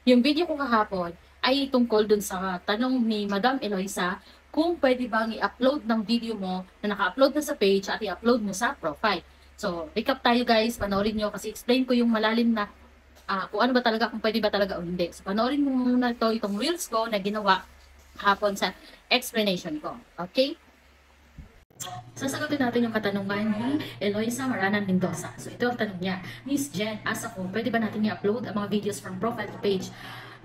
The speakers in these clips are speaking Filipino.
Yung video ko kahapon ay tungkol dun sa tanong ni Madam Eloisa kung pwede bang i-upload ng video mo na naka-upload na sa page at i-upload mo sa profile. So, recap tayo guys, panoorin nyo kasi explain ko yung malalim na kung ano ba talaga, kung pwede ba talaga o hindi. So, panoorin mo muna itong reels ko na ginawa hapon sa explanation ko. Okay? Sasagutin natin yung katanungan ni Eloisa Maranan Mendoza. So, ito ang tanong niya. Miss Jen, asa ko, pwede ba natin i-upload ang mga videos from profile to page?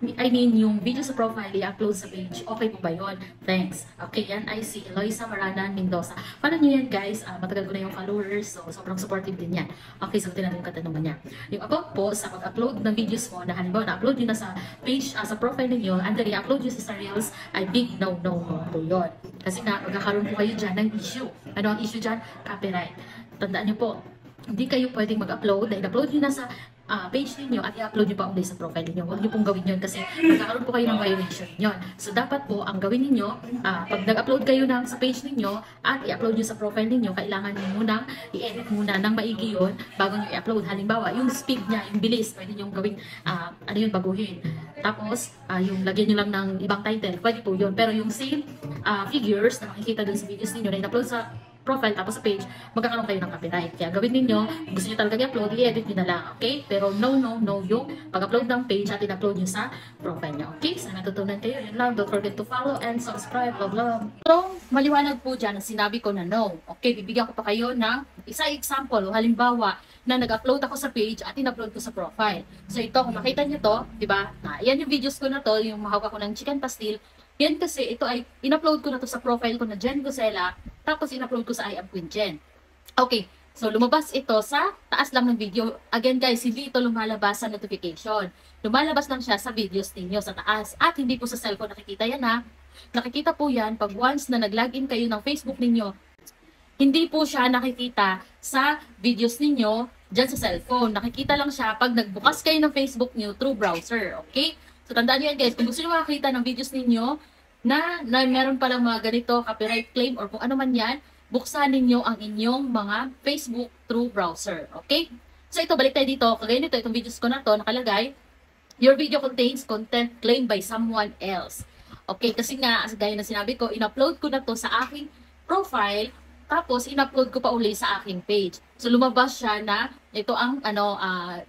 I mean, yung video sa profile, i-upload sa page. Okay po ba yun? Thanks. Okay, yan ay si Eloisa Maranan Mendoza. Paano nyo yan, guys? Matagal ko na yung followers, so sobrang supportive din yan. Okay, sagutin natin yung katanungan niya. Yung about po, sa pag-upload ng videos mo, na halimbawa, na-upload nyo na sa page, sa profile ninyo, and then i-upload nyo sa Reels, ay big no po yun. Kasi nga, magkakaroon po kayo dyan ng issue. Ano ang issue dyan? Copyright. Tandaan nyo po, hindi kayo pwedeng mag-upload, dahil upload nyo na sa page ninyo at i-upload nyo pa ulit sa profile ninyo. Huwag nyo pong gawin yun kasi magkakaroon po kayo ng violation yun. So, dapat po, ang gawin ninyo, pag nag-upload kayo sa page ninyo at i-upload nyo sa profile ninyo, kailangan nyo munang i-edit muna ng maigi yun bago nyo i-upload. Halimbawa, yung speed niya, yung bilis, pwede nyo gawin, baguhin. Tapos, yung lagyan nyo lang ng ibang title, pwede po yun. Pero yung same figures na makikita dun sa videos ninyo na in-upload sa profile tapos sa page, magkakaroon kayo ng copyright. Kaya gawin ninyo, gusto nyo talaga i-upload, i-edit nyo na lang, okay? Pero no yung pag-upload ng page at in-upload nyo sa profile nyo, okay? Sana natutunan kayo. Yun lang, don't forget to follow and subscribe. Love. So, maliwanag po dyan ang sinabi ko na no. Okay, bibigyan ko pa kayo ng isa example. Halimbawa, na nag-upload ako sa page at in-upload ko sa profile. So ito, kung makita nyo to, di ba? Yan yung videos ko na to, yung mahawak ko ng chicken pastil. Yan kasi, ito ay, in-upload ko na to sa profile ko na Jen Gusela, tapos in-upload ko sa I Am Queen Jen. Okay, so lumabas ito sa taas lang ng video. Again guys, hindi ito lumalabas sa notification. Lumalabas lang siya sa videos ninyo sa taas. At hindi po sa cellphone nakikita yan ha. Nakikita po yan pag once na nag-login kayo ng Facebook ninyo. Hindi po siya nakikita sa videos ninyo dyan sa cellphone. Nakikita lang siya pag nagbukas kayo ng Facebook niyo through browser. Okay? So, tandaan nyo yan guys. Kung gusto nyo makakita ng videos ninyo na meron palang mga ganito, copyright claim or kung ano man yan, buksan ninyo ang inyong mga Facebook through browser. Okay? So, ito, balik tayo dito. Kagaya nito, itong videos ko na to, nakalagay, your video contains content claimed by someone else. Okay? Kasi nga, gaya na sinabi ko, in-upload ko na to sa aking profile. Tapos, in-upload ko pa uli sa aking page. So, lumabas siya na ito ang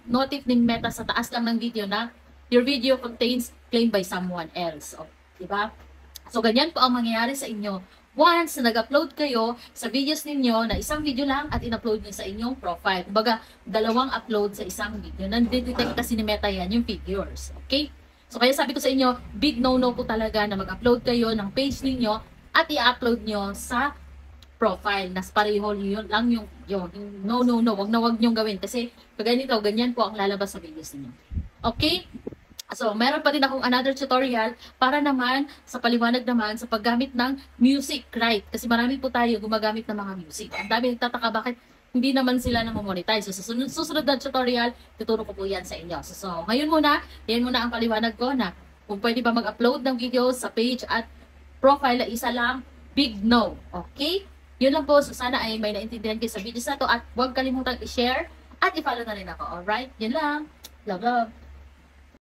notif ng Meta sa taas lang ng video na your video contains claimed by someone else. O, diba? So, ganyan po ang mangyayari sa inyo. Once na nag-upload kayo sa videos ninyo na isang video lang at in-upload nyo sa inyong profile. Kumbaga, dalawang upload sa isang video. Nandidetect kasi ni Meta yan yung figures. Okay? So, kaya sabi ko sa inyo, big no-no po talaga na mag-upload kayo ng page ninyo at i-upload nyo sa profile. Nas pareho yun lang yung no, wag na wag niyong gawin kasi pag ganito, ganyan po ang lalabas sa videos niyo. Okay? So, meron pa din akong another tutorial para naman sa paliwanag naman sa paggamit ng music, right? Kasi marami po tayo gumagamit ng mga music. Ang dami nagtataka bakit hindi naman sila na-monetize. So, susunod na tutorial, tuturo ko po yan sa inyo. So, ngayon muna, yan muna ang paliwanag ko na kung pwede ba mag-upload ng videos sa page at profile na isa lang, big no. Okay? Yun lang po. So, sana ay may naintindihan kayo sa videos na to at huwag kalimutang i-share at i-follow na rin ako. Alright? Yun lang. Love.